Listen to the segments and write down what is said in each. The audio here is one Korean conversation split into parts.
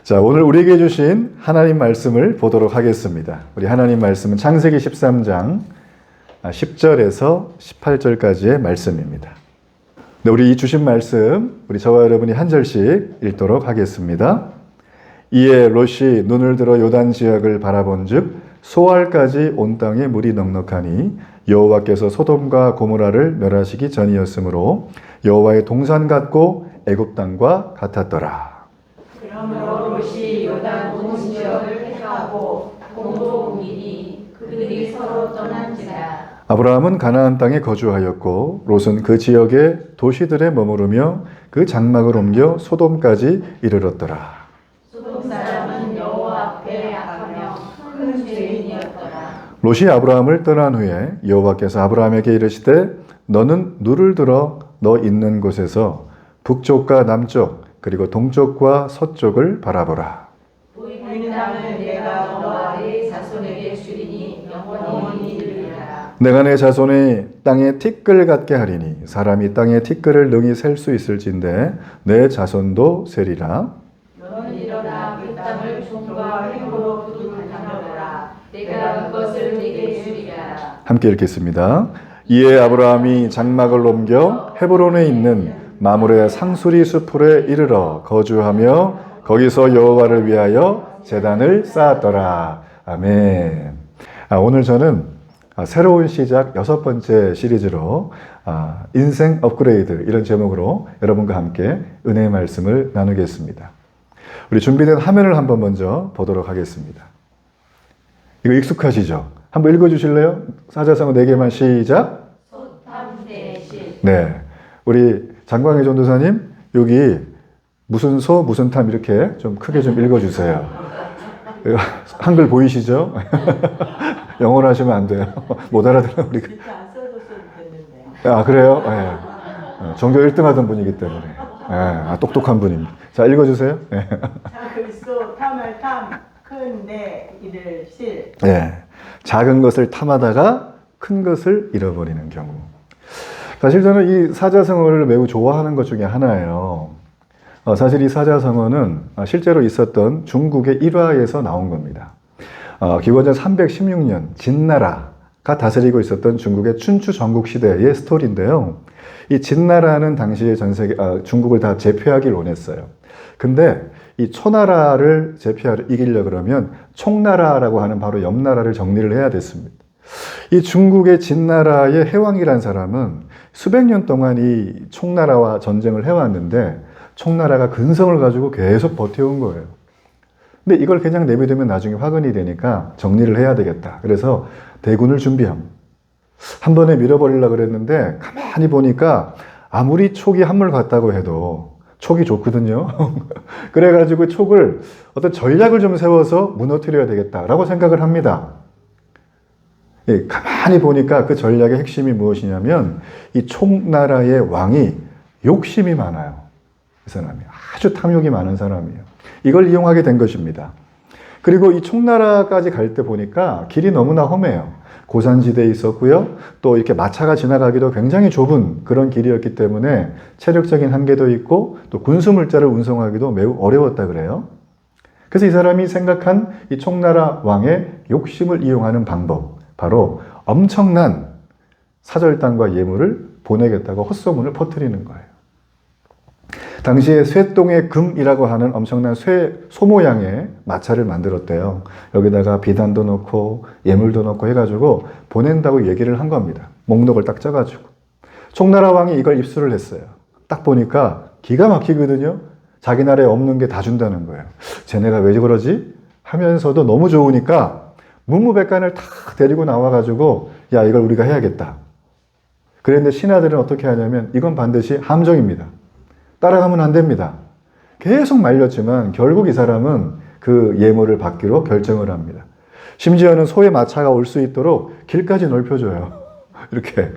자, 오늘 우리에게 주신 하나님 말씀을 보도록 하겠습니다. 우리 하나님 말씀은 창세기 13장 10절에서 18절까지의 말씀입니다. 네, 우리 이 주신 말씀, 우리 저와 여러분이 한 절씩 읽도록 하겠습니다. 이에 롯이 눈을 들어 요단 지역을 바라본즉 소알까지 온 땅에 물이 넉넉하니 여호와께서 소돔과 고모라를 멸하시기 전이었으므로 여호와의 동산 같고 애굽 땅과 같았더라. 그러므로 롯이 요단 온 지역을 택하고 공도 옮기니 그들이 서로 떠난지라. 아브라함은 가나안 땅에 거주하였고 롯은 그 지역의 도시들에 머무르며 그 장막을 옮겨 소돔까지 이르렀더라. 소돔 사람은 여호와 앞에 악하며 큰 죄인이었더라. 롯이 아브라함을 떠난 후에 여호와께서 아브라함에게 이르시되 너는 눈을 들어 너 있는 곳에서 북쪽과 남쪽 그리고 동쪽과 서쪽을 바라보라. 보이는 땅을 내가 너와 네 자손에게 주리니 영원히 이르리라. 내가 내 자손의 땅에 티끌 같게 하리니 사람이 땅에 티끌을 능히 셀 수 있을진데 내 자손도 세리라. 너는 일어나 그 땅을 종과 횡으로 부두하노라. 내가 그것을 네게 주리라. 함께 읽겠습니다. 이에 아브라함이 장막을 옮겨 헤브론에 있는 마므레 상수리 수풀에 이르러 거주하며 거기서 여호와를 위하여 제단을 쌓았더라. 아멘. 오늘 저는 새로운 시작 6번째 시리즈로 인생 업그레이드 이런 제목으로 여러분과 함께 은혜의 말씀을 나누겠습니다. 우리 준비된 화면을 한번 먼저 보도록 하겠습니다. 이거 익숙하시죠? 한번 읽어주실래요? 사자성어 4개만 시작. 소탐대실. 네, 우리 장광희 전도사님 여기 무슨 소 무슨 탐 이렇게 좀 크게 좀 읽어주세요. 한글 보이시죠? 영어로 하시면 안 돼요. 못 알아들어요 우리가. 이렇게 안 써줬어도 됐는데. 아 그래요? 네. 전교 1등 하던 분이기 때문에 똑똑한 분입니다. 자 읽어주세요. 네. 작은 소 탐을 탐 큰데 이를 실. 네. 작은 것을 탐하다가 큰 것을 잃어버리는 경우. 사실 저는 이 사자성어를 매우 좋아하는 것 중에 하나예요. 사실 이 사자성어는 실제로 있었던 중국의 일화에서 나온 겁니다. 기원전 316년 진나라가 다스리고 있었던 중국의 춘추 전국 시대의 스토리인데요. 이 진나라는 당시에 전 세계 중국을 다 제패하길 원했어요. 근데 이 초나라를 이기려 그러면 총나라라고 하는 바로 옆나라를 정리를 해야 됐습니다. 이 중국의 진나라의 해왕이란 사람은 수백 년 동안 이 총나라와 전쟁을 해왔는데 총나라가 근성을 가지고 계속 버텨온 거예요. 근데 이걸 그냥 내비두면 나중에 화근이 되니까 정리를 해야 되겠다. 그래서 대군을 준비합니다. 한 번에 밀어버리려고 그랬는데 가만히 보니까 아무리 촉이 한물 같다고 해도 촉이 좋거든요. 그래가지고 촉을 어떤 전략을 좀 세워서 무너뜨려야 되겠다라고 생각을 합니다. 가만히 보니까 그 전략의 핵심이 무엇이냐면 이 총나라의 왕이 욕심이 많아요. 이 사람이 아주 탐욕이 많은 사람이에요. 이걸 이용하게 된 것입니다. 그리고 이 총나라까지 갈 때 보니까 길이 너무나 험해요. 고산지대에 있었고요. 또 이렇게 마차가 지나가기도 굉장히 좁은 그런 길이었기 때문에 체력적인 한계도 있고 또 군수물자를 운송하기도 매우 어려웠다 그래요. 그래서 이 사람이 생각한 이 총나라 왕의 욕심을 이용하는 방법, 바로 엄청난 사절단과 예물을 보내겠다고 헛소문을 퍼뜨리는 거예요. 당시에 쇠똥의 금이라고 하는 엄청난 소 모양의 마차를 만들었대요. 여기다가 비단도 넣고 예물도 넣고 해가지고 보낸다고 얘기를 한 겁니다. 목록을 딱 짜가지고. 총나라 왕이 이걸 입수를 했어요. 딱 보니까 기가 막히거든요. 자기 나라에 없는 게 다 준다는 거예요. 쟤네가 왜 그러지? 하면서도 너무 좋으니까 문무백관을 탁 데리고 나와가지고 야 이걸 우리가 해야겠다. 그런데 신하들은 어떻게 하냐면 이건 반드시 함정입니다. 따라가면 안 됩니다. 계속 말렸지만 결국 이 사람은 그 예물을 받기로 결정을 합니다. 심지어는 소의 마차가 올 수 있도록 길까지 넓혀줘요. 이렇게.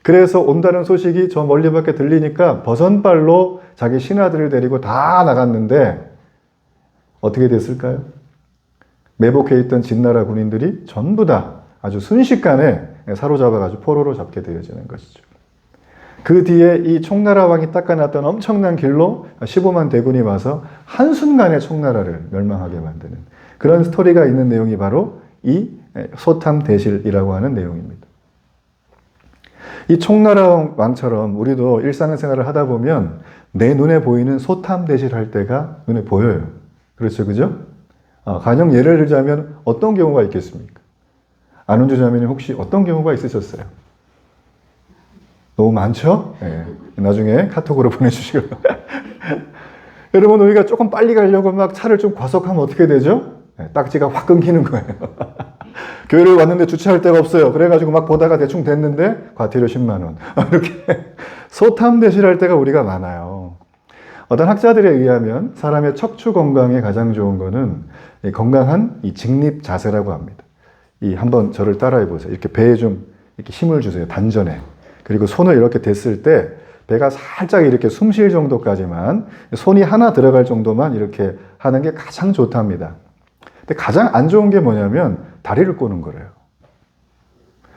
그래서 온다는 소식이 저 멀리밖에 들리니까 버선발로 자기 신하들을 데리고 다 나갔는데 어떻게 됐을까요? 매복해 있던 진나라 군인들이 전부 다 아주 순식간에 사로잡아가지고 포로로 잡게 되어지는 것이죠. 그 뒤에 이 총나라 왕이 닦아놨던 엄청난 길로 15만 대군이 와서 한순간에 총나라를 멸망하게 만드는 그런 스토리가 있는 내용이 바로 이 소탐대실이라고 하는 내용입니다. 이 총나라 왕처럼 우리도 일상생활을 하다 보면 내 눈에 보이는 소탐대실 할 때가 눈에 보여요. 그렇죠, 그죠? 가령 예를 들자면 어떤 경우가 있겠습니까? 안은주 자매님 혹시 어떤 경우가 있으셨어요? 너무 많죠? 네. 나중에 카톡으로 보내주시고. 여러분, 우리가 조금 빨리 가려고 막 차를 좀 과속하면 어떻게 되죠? 네, 딱지가 확 끊기는 거예요. 교회를 왔는데 주차할 데가 없어요. 그래가지고 막 보다가 대충 됐는데 과태료 10만 원. 이렇게 소탐대실할 때가 우리가 많아요. 어떤 학자들에 의하면 사람의 척추 건강에 가장 좋은 거는 건강한 이 직립 자세라고 합니다. 한번 저를 따라해 보세요. 이렇게 배에 좀 이렇게 힘을 주세요. 단전에. 그리고 손을 이렇게 댔을 때 배가 살짝 이렇게 숨 쉴 정도까지만, 손이 하나 들어갈 정도만 이렇게 하는 게 가장 좋답니다. 근데 가장 안 좋은 게 뭐냐면 다리를 꼬는 거래요.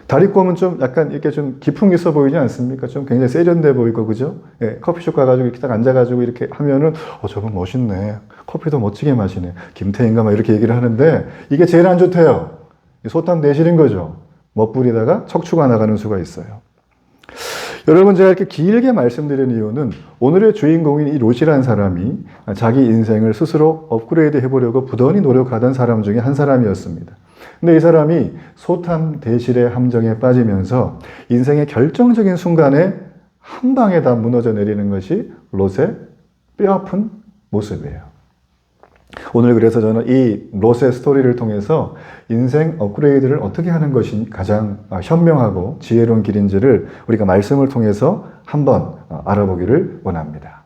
다리 꼬면 좀 약간 이렇게 좀 기풍 있어 보이지 않습니까? 좀 굉장히 세련돼 보이고, 그죠? 예, 커피숍 가가지고 이렇게 딱 앉아가지고 이렇게 하면은, 저분 멋있네. 커피도 멋지게 마시네. 김태인가 막 이렇게 얘기를 하는데, 이게 제일 안 좋대요. 소탐대실인 거죠. 멋부리다가 척추가 나가는 수가 있어요. 여러분, 제가 이렇게 길게 말씀드린 이유는 오늘의 주인공인 이 롯이라는 사람이 자기 인생을 스스로 업그레이드 해보려고 부단히 노력하던 사람 중에 한 사람이었습니다. 근데 이 사람이 소탐대실의 함정에 빠지면서 인생의 결정적인 순간에 한 방에 다 무너져 내리는 것이 롯의 뼈아픈 모습이에요. 오늘 그래서 저는 이 롯의 스토리를 통해서 인생 업그레이드를 어떻게 하는 것이 가장 현명하고 지혜로운 길인지를 우리가 말씀을 통해서 한번 알아보기를 원합니다.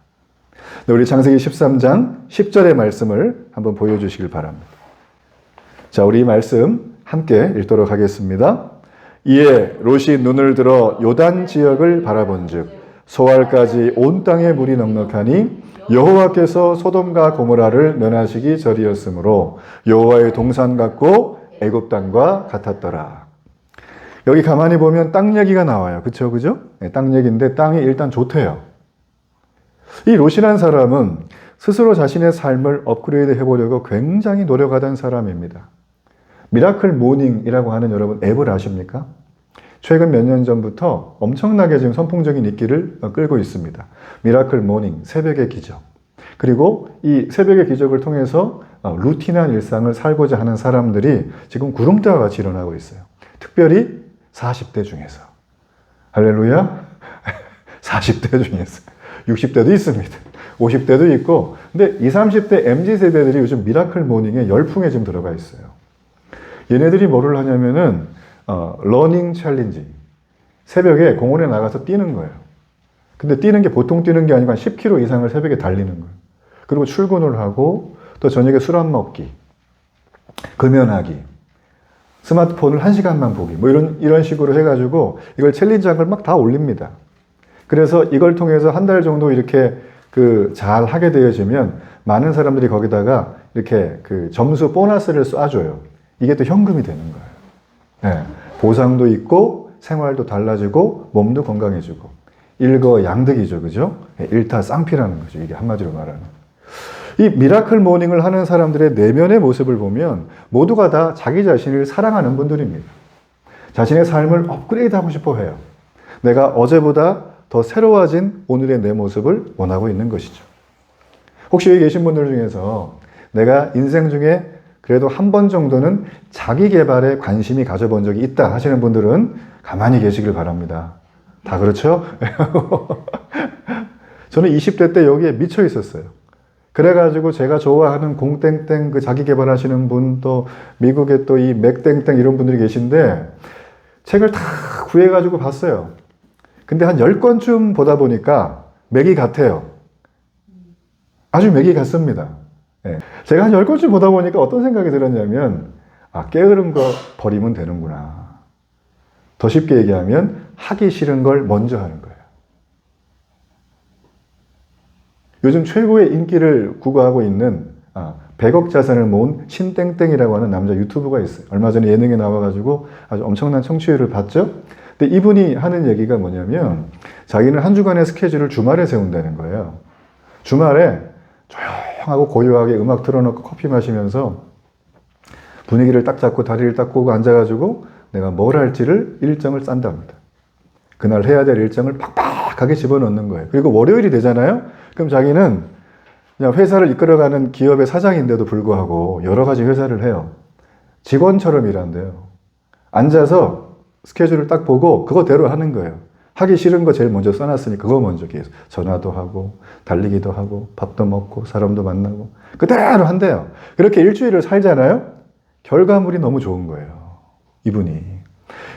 네, 우리 창세기 13장 10절의 말씀을 한번 보여주시길 바랍니다. 자, 우리 이 말씀 함께 읽도록 하겠습니다. 이에 롯이 눈을 들어 요단 지역을 바라본즉 소알까지 온 땅에 물이 넉넉하니 여호와께서 소돔과 고모라를 면하시기 전이었으므로 여호와의 동산 같고 애굽 땅과 같았더라. 여기 가만히 보면 땅 얘기가 나와요. 그쵸, 그죠? 네, 땅 얘기인데 땅이 일단 좋대요. 이 롯이라는 사람은 스스로 자신의 삶을 업그레이드 해보려고 굉장히 노력하던 사람입니다. 미라클 모닝이라고 하는 여러분 앱을 아십니까? 최근 몇 년 전부터 엄청나게 지금 선풍적인 인기를 끌고 있습니다. 미라클 모닝, 새벽의 기적. 그리고 이 새벽의 기적을 통해서 루틴한 일상을 살고자 하는 사람들이 지금 구름대와 같이 일어나고 있어요. 특별히 40대 중에서. 할렐루야. 40대 중에서. 60대도 있습니다. 50대도 있고. 근데 20, 30대 MZ세대들이 요즘 미라클 모닝에 열풍에 지금 들어가 있어요. 얘네들이 뭐를 하냐면은 러닝 챌린지. 새벽에 공원에 나가서 뛰는 거예요. 근데 뛰는 게 보통 뛰는 게 아니고 한 10km 이상을 새벽에 달리는 거예요. 그리고 출근을 하고 또 저녁에 술 안 먹기, 금연하기, 스마트폰을 1시간만 보기, 뭐 이런 식으로 해가지고 이걸 챌린지한 걸 막 다 올립니다. 그래서 이걸 통해서 한 달 정도 이렇게 잘 하게 되어지면 많은 사람들이 거기다가 이렇게 점수 보너스를 쏴줘요. 이게 또 현금이 되는 거예요. 네. 보상도 있고 생활도 달라지고 몸도 건강해지고 일거양득이죠, 그죠? 일타쌍피라는 거죠. 이게 한마디로 말하는. 이 미라클 모닝을 하는 사람들의 내면의 모습을 보면 모두가 다 자기 자신을 사랑하는 분들입니다. 자신의 삶을 업그레이드하고 싶어 해요. 내가 어제보다 더 새로워진 오늘의 내 모습을 원하고 있는 것이죠. 혹시 여기 계신 분들 중에서 내가 인생 중에 그래도 한 번 정도는 자기 개발에 관심이 가져본 적이 있다 하시는 분들은 가만히 계시길 바랍니다. 다 그렇죠? 저는 20대 때 여기에 미쳐 있었어요. 그래가지고 제가 좋아하는 공땡땡 자기 개발하시는 분, 또 미국에 또 이 맥땡땡 이런 분들이 계신데 책을 다 구해가지고 봤어요. 근데 한 10권쯤 보다 보니까 맥이 같아요. 아주 맥이 같습니다. 네. 제가 한 10권쯤 보다 보니까 어떤 생각이 들었냐면, 게으른 거 버리면 되는구나. 더 쉽게 얘기하면 하기 싫은 걸 먼저 하는 거예요. 요즘 최고의 인기를 구가하고 있는 100억 자산을 모은 신땡땡이라고 하는 남자 유튜브가 있어요. 얼마 전에 예능에 나와가지고 아주 엄청난 청취율을 받죠. 근데 이분이 하는 얘기가 뭐냐면 자기는 한 주간의 스케줄을 주말에 세운다는 거예요. 주말에 조용하고 고요하게 음악 틀어놓고 커피 마시면서 분위기를 딱 잡고 다리를 딱 꼬고 앉아가지고 내가 뭘 할지를 일정을 짠답니다. 그날 해야 될 일정을 빡빡하게 집어넣는 거예요. 그리고 월요일이 되잖아요? 그럼 자기는 그냥 회사를 이끌어가는 기업의 사장인데도 불구하고 여러 가지 회사를 해요. 직원처럼 일한대요. 앉아서 스케줄을 딱 보고 그거대로 하는 거예요. 하기 싫은 거 제일 먼저 써놨으니 그거 먼저 계속 전화도 하고 달리기도 하고 밥도 먹고 사람도 만나고 그대로 한대요. 그렇게 일주일을 살잖아요. 결과물이 너무 좋은 거예요. 이분이.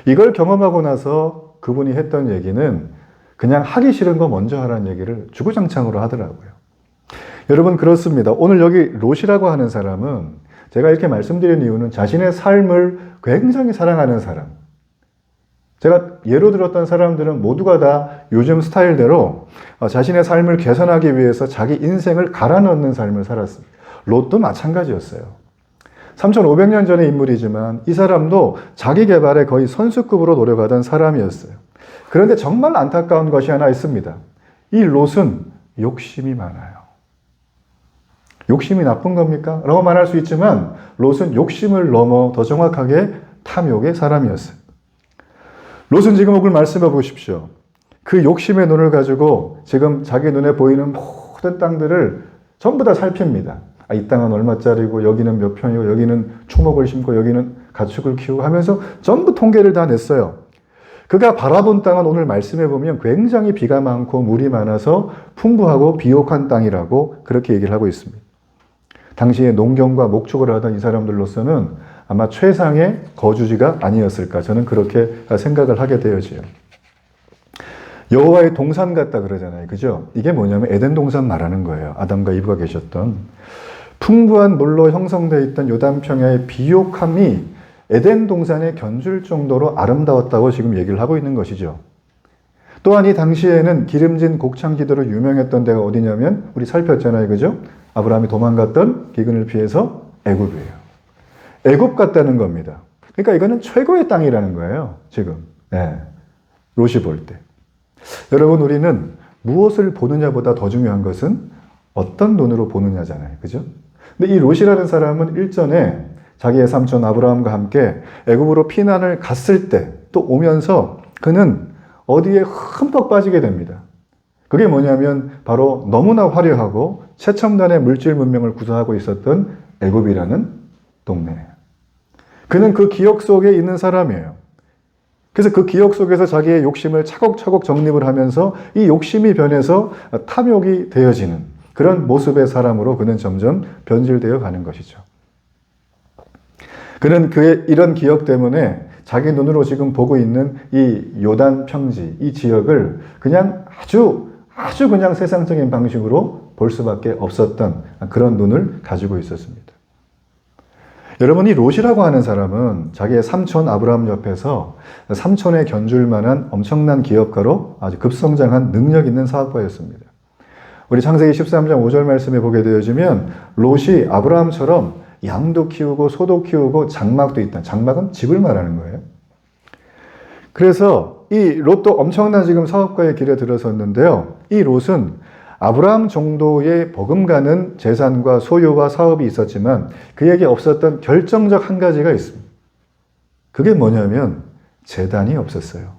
이걸 경험하고 나서 그분이 했던 얘기는 그냥 하기 싫은 거 먼저 하라는 얘기를 주구장창으로 하더라고요. 여러분 그렇습니다. 오늘 여기 롯이라고 하는 사람은 제가 이렇게 말씀드린 이유는 자신의 삶을 굉장히 사랑하는 사람. 제가 예로 들었던 사람들은 모두가 다 요즘 스타일대로 자신의 삶을 개선하기 위해서 자기 인생을 갈아 넣는 삶을 살았습니다. 롯도 마찬가지였어요. 3,500년 전의 인물이지만 이 사람도 자기 개발에 거의 선수급으로 노력하던 사람이었어요. 그런데 정말 안타까운 것이 하나 있습니다. 이 롯은 욕심이 많아요. 욕심이 나쁜 겁니까? 라고 말할 수 있지만 롯은 욕심을 넘어 더 정확하게 탐욕의 사람이었어요. 롯은 지금 오늘 말씀해 보십시오. 그 욕심의 눈을 가지고 지금 자기 눈에 보이는 모든 땅들을 전부 다 살핍니다. 이 땅은 얼마짜리고 여기는 몇 평이고 여기는 초목을 심고 여기는 가축을 키우고 하면서 전부 통계를 다 냈어요. 그가 바라본 땅은 오늘 말씀해 보면 굉장히 비가 많고 물이 많아서 풍부하고 비옥한 땅이라고 그렇게 얘기를 하고 있습니다. 당시에 농경과 목축을 하던 이 사람들로서는 아마 최상의 거주지가 아니었을까 저는 그렇게 생각을 하게 되어져요. 여호와의 동산 같다 그러잖아요. 그죠? 이게 뭐냐면 에덴 동산 말하는 거예요. 아담과 이브가 계셨던. 풍부한 물로 형성되어 있던 요단 평야의 비옥함이 에덴 동산에 견줄 정도로 아름다웠다고 지금 얘기를 하고 있는 것이죠. 또한 이 당시에는 기름진 곡창지대로 유명했던 데가 어디냐면 우리 살폈잖아요. 그죠? 아브라함이 도망갔던 기근을 피해서 애굽이에요. 애굽 같다는 겁니다. 그러니까 이거는 최고의 땅이라는 거예요. 지금. 네. 롯이 볼 때. 여러분 우리는 무엇을 보느냐보다 더 중요한 것은 어떤 눈으로 보느냐잖아요. 그죠? 근데 이 롯이라는 사람은 일전에 자기의 삼촌 아브라함과 함께 애굽으로 피난을 갔을 때 또 오면서 그는 어디에 흠뻑 빠지게 됩니다. 그게 뭐냐면 바로 너무나 화려하고 최첨단의 물질 문명을 구사하고 있었던 애굽이라는 동네예요. 그는 그 기억 속에 있는 사람이에요. 그래서 그 기억 속에서 자기의 욕심을 차곡차곡 정립을 하면서 이 욕심이 변해서 탐욕이 되어지는 그런 모습의 사람으로 그는 점점 변질되어 가는 것이죠. 그는 그의 이런 기억 때문에 자기 눈으로 지금 보고 있는 이 요단 평지, 이 지역을 그냥 아주 그냥 세상적인 방식으로 볼 수밖에 없었던 그런 눈을 가지고 있었습니다. 여러분, 이 롯이라고 하는 사람은 자기의 삼촌 아브라함 옆에서 삼촌에 견줄 만한 엄청난 기업가로 아주 급성장한 능력 있는 사업가였습니다. 우리 창세기 13장 5절 말씀에 보게 되어지면 롯이 아브라함처럼 양도 키우고 소도 키우고 장막도 있다. 장막은 집을 말하는 거예요. 그래서 이 롯도 엄청난 지금 사업가의 길에 들어섰는데요. 이 롯은 아브라함 정도의 버금가는 재산과 소유와 사업이 있었지만 그에게 없었던 결정적 한 가지가 있습니다. 그게 뭐냐면 제단이 없었어요.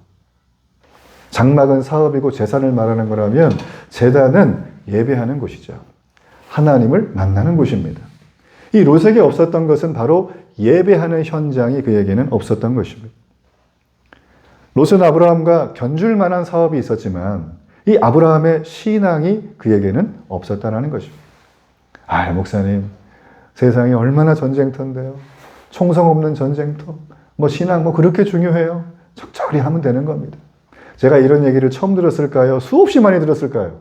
장막은 사업이고 재산을 말하는 거라면 제단은 예배하는 곳이죠. 하나님을 만나는 곳입니다. 이 롯에게 없었던 것은 바로 예배하는 현장이 그에게는 없었던 것입니다. 롯은 아브라함과 견줄 만한 사업이 있었지만 이 아브라함의 신앙이 그에게는 없었다는 것입니다. 목사님, 세상이 얼마나 전쟁터인데요. 총성 없는 전쟁터. 신앙 그렇게 중요해요. 적절히 하면 되는 겁니다. 제가 이런 얘기를 처음 들었을까요? 수없이 많이 들었을까요?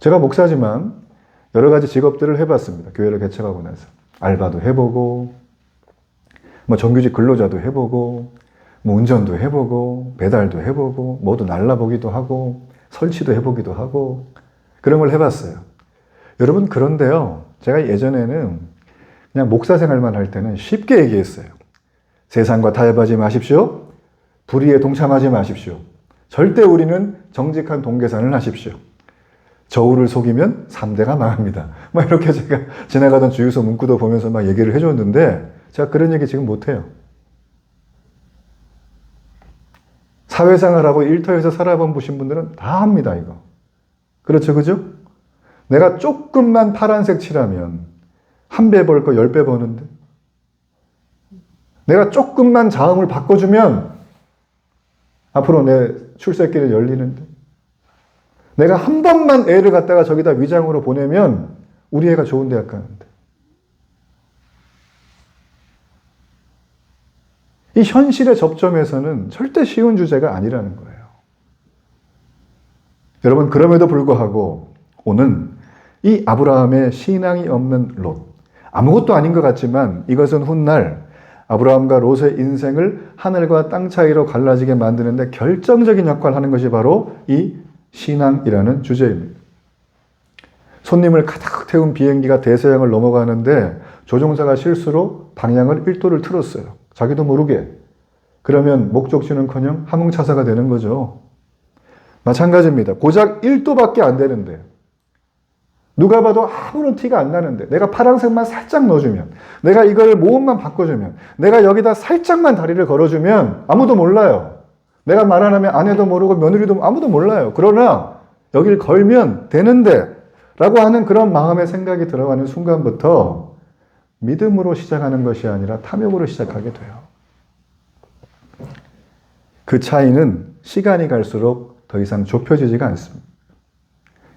제가 목사지만 여러 가지 직업들을 해봤습니다. 교회를 개척하고 나서. 알바도 해보고, 정규직 근로자도 해보고, 운전도 해보고, 배달도 해보고, 모두 날라보기도 하고, 설치도 해보기도 하고, 그런 걸 해봤어요. 여러분, 그런데요, 제가 예전에는 그냥 목사 생활만 할 때는 쉽게 얘기했어요. 세상과 타협하지 마십시오. 불의에 동참하지 마십시오. 절대 우리는 정직한 동계산을 하십시오. 저울을 속이면 3대가 망합니다. 막 이렇게 제가 지나가던 주유소 문구도 보면서 막 얘기를 해줬는데 제가 그런 얘기 지금 못해요. 사회생활하고 일터에서 살아본 보신 분들은 다 합니다, 이거. 그렇죠, 그죠? 내가 조금만 파란색 칠하면 1배 벌 거 10배 버는데 내가 조금만 자음을 바꿔주면 앞으로 내 출세길이 열리는데 내가 한 번만 애를 갖다가 저기다 위장으로 보내면 우리 애가 좋은 대학 가는데 이 현실의 접점에서는 절대 쉬운 주제가 아니라는 거예요. 여러분, 그럼에도 불구하고 오는 이 아브라함의 신앙이 없는 롯, 아무것도 아닌 것 같지만 이것은 훗날 아브라함과 롯의 인생을 하늘과 땅 차이로 갈라지게 만드는데 결정적인 역할을 하는 것이 바로 이 신앙이라는 주제입니다. 손님을 가득 태운 비행기가 대서양을 넘어가는데 조종사가 실수로 방향을 1도를 틀었어요. 자기도 모르게. 그러면 목적지는커녕 함흥차사가 되는 거죠. 마찬가지입니다. 고작 1도밖에 안 되는데 누가 봐도 아무런 티가 안 나는데 내가 파란색만 살짝 넣어주면 내가 이걸 모음만 바꿔주면 내가 여기다 살짝만 다리를 걸어주면 아무도 몰라요. 내가 말 안 하면 아내도 모르고 며느리도 아무도 몰라요. 그러나 여길 걸면 되는데 라고 하는 그런 마음의 생각이 들어가는 순간부터 믿음으로 시작하는 것이 아니라 탐욕으로 시작하게 돼요. 그 차이는 시간이 갈수록 더 이상 좁혀지지가 않습니다.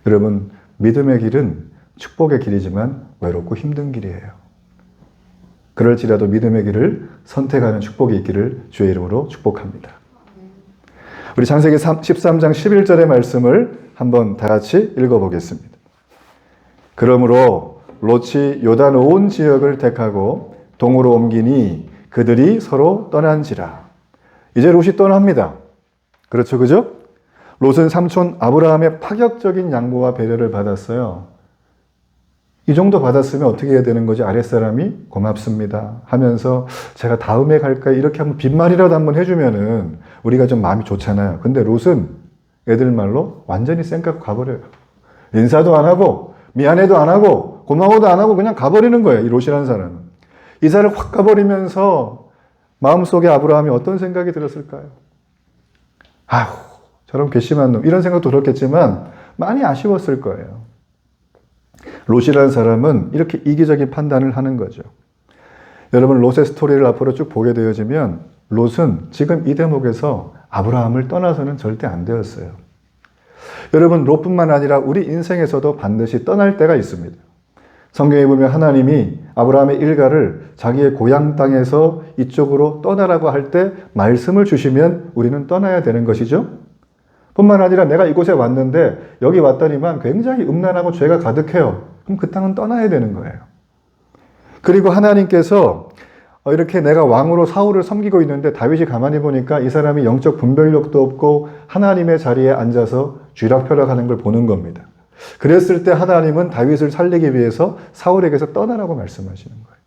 여러분, 믿음의 길은 축복의 길이지만 외롭고 힘든 길이에요. 그럴지라도 믿음의 길을 선택하는 축복이 있기를 주의 이름으로 축복합니다. 우리 창세기 13장 11절의 말씀을 한번 다 같이 읽어보겠습니다. 그러므로 롯이 요단 온 지역을 택하고 동으로 옮기니 그들이 서로 떠난지라. 이제 롯이 떠납니다. 그렇죠, 그죠? 롯은 삼촌 아브라함의 파격적인 양보와 배려를 받았어요. 이 정도 받았으면 어떻게 해야 되는 거지? 아랫사람이 고맙습니다 하면서 제가 다음에 갈까요? 이렇게 한번 빈말이라도 한번 해주면은 우리가 좀 마음이 좋잖아요. 근데 롯은 애들 말로 완전히 쌩까고 가버려요. 인사도 안 하고 미안해도 안 하고 고마워도 안 하고 그냥 가버리는 거예요. 이 롯이라는 사람은. 이사를 확 가버리면서 마음속에 아브라함이 어떤 생각이 들었을까요? 아휴, 저런 괘씸한 놈, 이런 생각도 들었겠지만 많이 아쉬웠을 거예요. 롯이라는 사람은 이렇게 이기적인 판단을 하는 거죠. 여러분, 롯의 스토리를 앞으로 쭉 보게 되어지면 롯은 지금 이 대목에서 아브라함을 떠나서는 절대 안 되었어요. 여러분, 롯뿐만 아니라 우리 인생에서도 반드시 떠날 때가 있습니다. 성경에 보면 하나님이 아브라함의 일가를 자기의 고향 땅에서 이쪽으로 떠나라고 할 때 말씀을 주시면 우리는 떠나야 되는 것이죠. 뿐만 아니라 내가 이곳에 왔는데 여기 왔더니만 굉장히 음란하고 죄가 가득해요. 그럼 그 땅은 떠나야 되는 거예요. 그리고 하나님께서 이렇게 내가 왕으로 사울을 섬기고 있는데 다윗이 가만히 보니까 이 사람이 영적 분별력도 없고 하나님의 자리에 앉아서 쥐락펴락하는 걸 보는 겁니다. 그랬을 때 하나님은 다윗을 살리기 위해서 사울에게서 떠나라고 말씀하시는 거예요.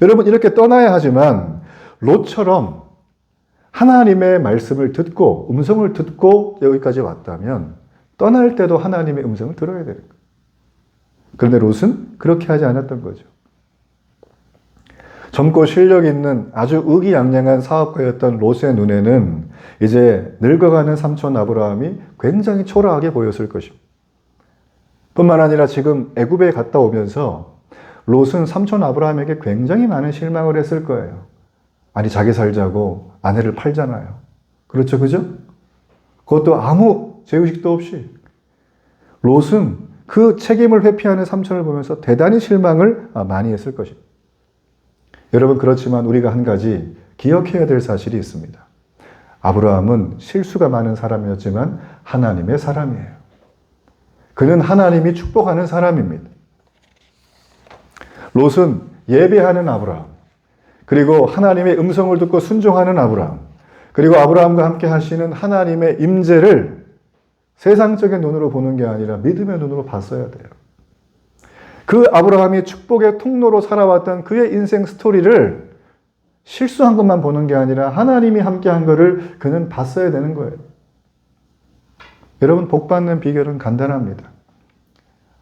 여러분, 이렇게 떠나야 하지만 롯처럼 하나님의 말씀을 듣고 음성을 듣고 여기까지 왔다면 떠날 때도 하나님의 음성을 들어야 되는 거예요. 그런데 롯은 그렇게 하지 않았던 거죠. 젊고 실력 있는 아주 의기양양한 사업가였던 롯의 눈에는 이제 늙어가는 삼촌 아브라함이 굉장히 초라하게 보였을 것입니다. 뿐만 아니라 지금 애굽에 갔다 오면서 롯은 삼촌 아브라함에게 굉장히 많은 실망을 했을 거예요. 아니, 자기 살자고 아내를 팔잖아요. 그렇죠, 그죠? 그것도 아무 죄의식도 없이. 롯은 그 책임을 회피하는 삼촌을 보면서 대단히 실망을 많이 했을 것입니다. 여러분, 그렇지만 우리가 한 가지 기억해야 될 사실이 있습니다. 아브라함은 실수가 많은 사람이었지만 하나님의 사람이에요. 그는 하나님이 축복하는 사람입니다. 롯은 예배하는 아브라함, 그리고 하나님의 음성을 듣고 순종하는 아브라함, 그리고 아브라함과 함께 하시는 하나님의 임재를 세상적인 눈으로 보는 게 아니라 믿음의 눈으로 봤어야 돼요. 그 아브라함이 축복의 통로로 살아왔던 그의 인생 스토리를 실수한 것만 보는 게 아니라 하나님이 함께한 것을 그는 봤어야 되는 거예요. 여러분, 복 받는 비결은 간단합니다.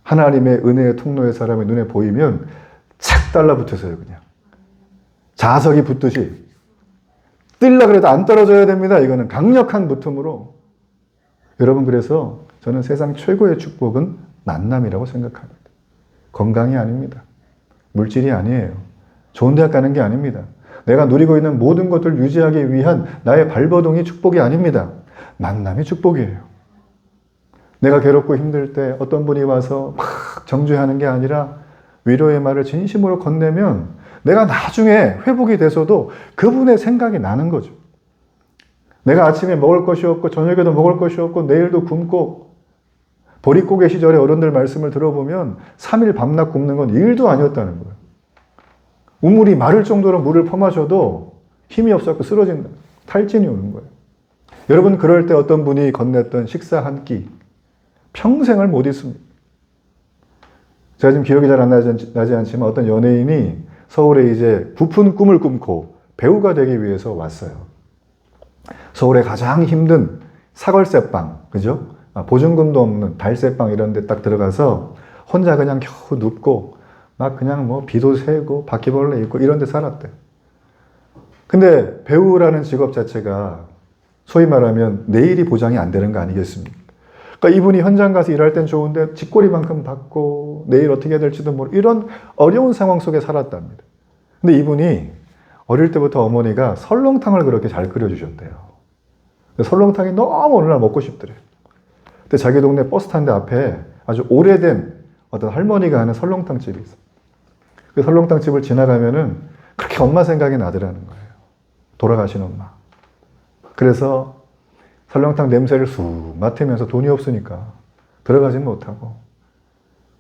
하나님의 은혜의 통로의 사람의 눈에 보이면 착 달라붙으세요, 그냥. 자석이 붙듯이. 뜰라 그래도 안 떨어져야 됩니다. 이거는 강력한 붙음으로. 여러분, 그래서 저는 세상 최고의 축복은 만남이라고 생각합니다. 건강이 아닙니다. 물질이 아니에요. 좋은 대학 가는 게 아닙니다. 내가 누리고 있는 모든 것들을 유지하기 위한 나의 발버둥이 축복이 아닙니다. 만남이 축복이에요. 내가 괴롭고 힘들 때 어떤 분이 와서 막 정죄하는 게 아니라 위로의 말을 진심으로 건네면 내가 나중에 회복이 돼서도 그분의 생각이 나는 거죠. 내가 아침에 먹을 것이 없고 저녁에도 먹을 것이 없고 내일도 굶고 보릿고개 시절에 어른들 말씀을 들어보면 3일 밤낮 굶는 건 일도 아니었다는 거예요. 우물이 마를 정도로 물을 퍼마셔도 힘이 없어서 쓰러진다. 탈진이 오는 거예요. 여러분, 그럴 때 어떤 분이 건넸던 식사 한 끼 평생을 못 잊습니다. 제가 지금 기억이 잘 안 나지 않지만 어떤 연예인이 서울에 이제 부푼 꿈을 꿈고 배우가 되기 위해서 왔어요. 서울의 가장 힘든 사걸세방, 그죠? 보증금도 없는 달세방 이런 데 딱 들어가서 혼자 그냥 겨우 눕고 막 그냥 뭐 비도 새고 바퀴벌레 있고 이런 데 살았대. 근데 배우라는 직업 자체가 소위 말하면 내일이 보장이 안 되는 거 아니겠습니까? 그러니까 이분이 현장 가서 일할 땐 좋은데 쥐꼬리만큼 받고 내일 어떻게 해야 될지도 모르고 이런 어려운 상황 속에 살았답니다. 근데 이분이 어릴 때부터 어머니가 설렁탕을 그렇게 잘 끓여주셨대요. 설렁탕이 너무 어느 날 먹고 싶더래요. 근데 자기 동네 버스 탄 데 앞에 아주 오래된 어떤 할머니가 하는 설렁탕 집이 있어요. 그 설렁탕 집을 지나가면은 그렇게 엄마 생각이 나더라는 거예요. 돌아가신 엄마. 그래서 설렁탕 냄새를 쑥 맡으면서 돈이 없으니까 들어가지는 못하고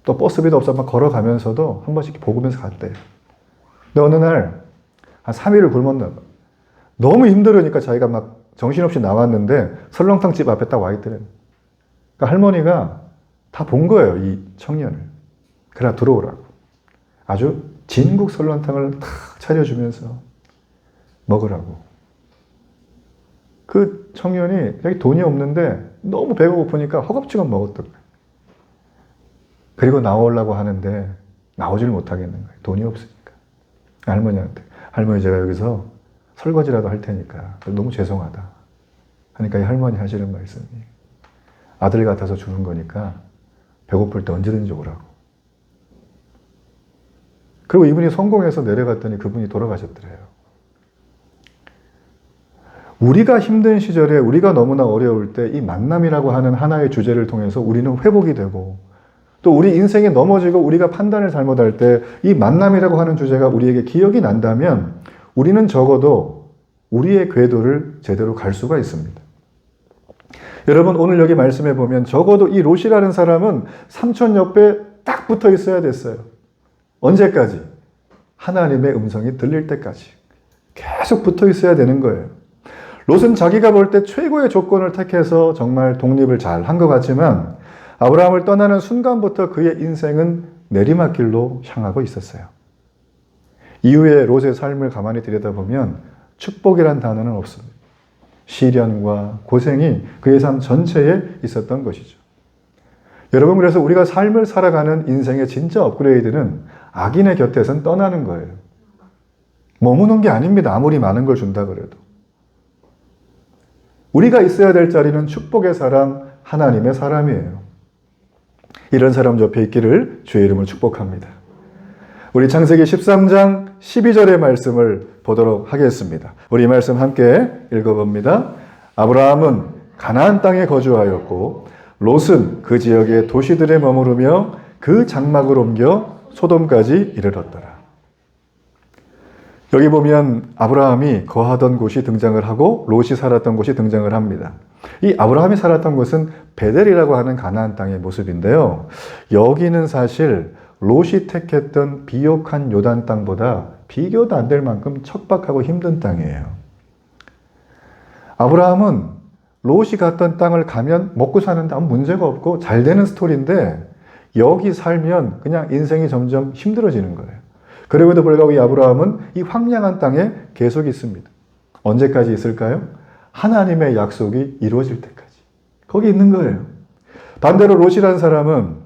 또 버스비도 없어서 막 걸어가면서도 한 번씩 보면서 갔대요. 근데 어느 날 한 3일을 굶었나 봐. 너무 힘들으니까 자기가 막 정신없이 나왔는데 설렁탕 집 앞에 딱 와 있더래요. 그러니까 할머니가 다 본 거예요, 이 청년을. 그래, 들어오라고. 아주 진국 설렁탕을 탁 차려주면서 먹으라고. 그 청년이 자기 돈이 없는데 너무 배가 고프니까 허겁지겁 먹었던 거예요. 그리고 나오려고 하는데 나오질 못하겠는 거예요. 돈이 없으니까. 할머니한테. 할머니, 제가 여기서 설거지라도 할 테니까 너무 죄송하다. 하니까 이 할머니 하시는 말씀이 아들 같아서 주는 거니까 배고플 때 언제든지 오라고. 그리고 이분이 성공해서 내려갔더니 그분이 돌아가셨더래요. 우리가 힘든 시절에 우리가 너무나 어려울 때 이 만남이라고 하는 하나의 주제를 통해서 우리는 회복이 되고 또 우리 인생에 넘어지고 우리가 판단을 잘못할 때 이 만남이라고 하는 주제가 우리에게 기억이 난다면 우리는 적어도 우리의 궤도를 제대로 갈 수가 있습니다. 여러분, 오늘 여기 말씀해 보면 적어도 이 롯이라는 사람은 삼촌 옆에 딱 붙어 있어야 됐어요. 언제까지? 하나님의 음성이 들릴 때까지. 계속 붙어 있어야 되는 거예요. 롯은 자기가 볼 때 최고의 조건을 택해서 정말 독립을 잘 한 것 같지만 아브라함을 떠나는 순간부터 그의 인생은 내리막길로 향하고 있었어요. 이후에 롯의 삶을 가만히 들여다보면 축복이란 단어는 없습니다. 시련과 고생이 그의 삶 전체에 있었던 것이죠. 여러분, 그래서 우리가 삶을 살아가는 인생의 진짜 업그레이드는 악인의 곁에선 떠나는 거예요. 머무는 게 아닙니다. 아무리 많은 걸 준다 그래도. 우리가 있어야 될 자리는 축복의 사람, 하나님의 사람이에요. 이런 사람 옆에 있기를 주의 이름으로 축복합니다. 우리 창세기 13장 12절의 말씀을 보도록 하겠습니다. 우리 말씀 함께 읽어봅니다. 아브라함은 가나안 땅에 거주하였고 롯은 그 지역의 도시들에 머무르며 그 장막을 옮겨 소돔까지 이르렀더라. 여기 보면 아브라함이 거하던 곳이 등장을 하고 롯이 살았던 곳이 등장을 합니다. 이 아브라함이 살았던 곳은 베델이라고 하는 가나안 땅의 모습인데요. 여기는 사실 롯이 택했던 비옥한 요단 땅보다 비교도 안 될 만큼 척박하고 힘든 땅이에요. 아브라함은 롯이 갔던 땅을 가면 먹고 사는데 아무 문제가 없고 잘 되는 스토리인데 여기 살면 그냥 인생이 점점 힘들어지는 거예요. 그럼에도 불구하고 이 아브라함은 이 황량한 땅에 계속 있습니다. 언제까지 있을까요? 하나님의 약속이 이루어질 때까지. 거기 있는 거예요. 반대로 롯이라는 사람은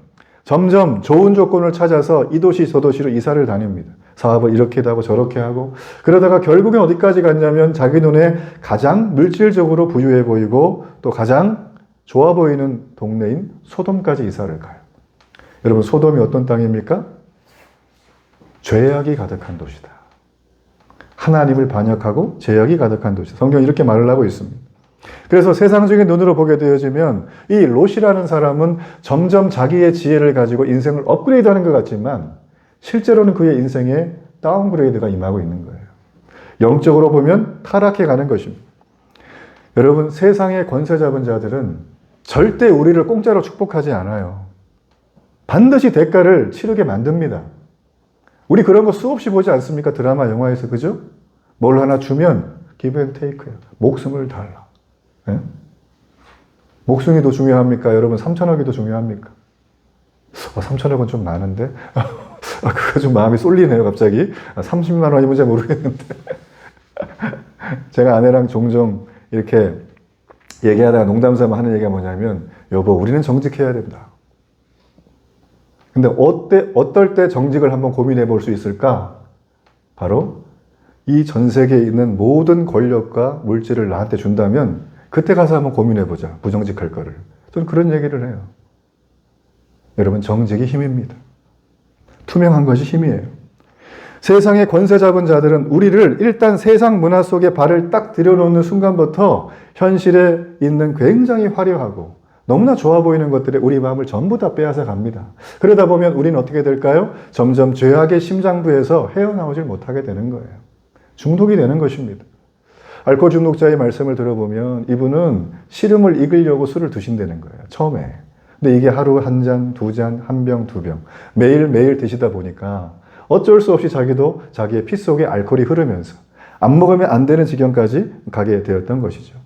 점점 좋은 조건을 찾아서 이 도시 저 도시로 이사를 다닙니다. 사업을 이렇게도 하고 저렇게 하고 그러다가 결국엔 어디까지 갔냐면 자기 눈에 가장 물질적으로 부유해 보이고 또 가장 좋아 보이는 동네인 소돔까지 이사를 가요. 여러분 소돔이 어떤 땅입니까? 죄악이 가득한 도시다. 하나님을 반역하고 죄악이 가득한 도시다. 성경이 이렇게 말을 하고 있습니다. 그래서 세상적인 눈으로 보게 되어지면 이 롯이라는 사람은 점점 자기의 지혜를 가지고 인생을 업그레이드하는 것 같지만 실제로는 그의 인생에 다운그레이드가 임하고 있는 거예요. 영적으로 보면 타락해 가는 것입니다. 여러분 세상의 권세 잡은 자들은 절대 우리를 공짜로 축복하지 않아요. 반드시 대가를 치르게 만듭니다. 우리 그런 거 수없이 보지 않습니까? 드라마, 영화에서 그죠? 뭘 하나 주면 give and take예요. 목숨을 달라. 네? 목숨이 더 중요합니까? 여러분 3천억이 더 중요합니까? 3천억은 좀 많은데? 그거 좀 마음이 쏠리네요 갑자기. 30만 원이면 잘 모르겠는데. 제가 아내랑 종종 이렇게 얘기하다가 농담삼아 하는 얘기가 뭐냐면 여보 우리는 정직해야 된다. 근데 어떨 때 정직을 한번 고민해 볼 수 있을까? 바로 이 전 세계에 있는 모든 권력과 물질을 나한테 준다면 그때 가서 한번 고민해 보자. 부정직할 거를. 저는 그런 얘기를 해요. 여러분 정직이 힘입니다. 투명한 것이 힘이에요. 세상의 권세 잡은 자들은 우리를 일단 세상 문화 속에 발을 딱 들여놓는 순간부터 현실에 있는 굉장히 화려하고 너무나 좋아 보이는 것들에 우리 마음을 전부 다 빼앗아 갑니다. 그러다 보면 우리는 어떻게 될까요? 점점 죄악의 심장부에서 헤어나오질 못하게 되는 거예요. 중독이 되는 것입니다. 알코올 중독자의 말씀을 들어보면 이분은 시름을 이기려고 술을 드신다는 거예요. 처음에. 근데 이게 하루 한 잔, 두 잔, 한 병, 두 병. 매일매일 드시다 보니까 어쩔 수 없이 자기도 자기의 피 속에 알코올이 흐르면서 안 먹으면 안 되는 지경까지 가게 되었던 것이죠.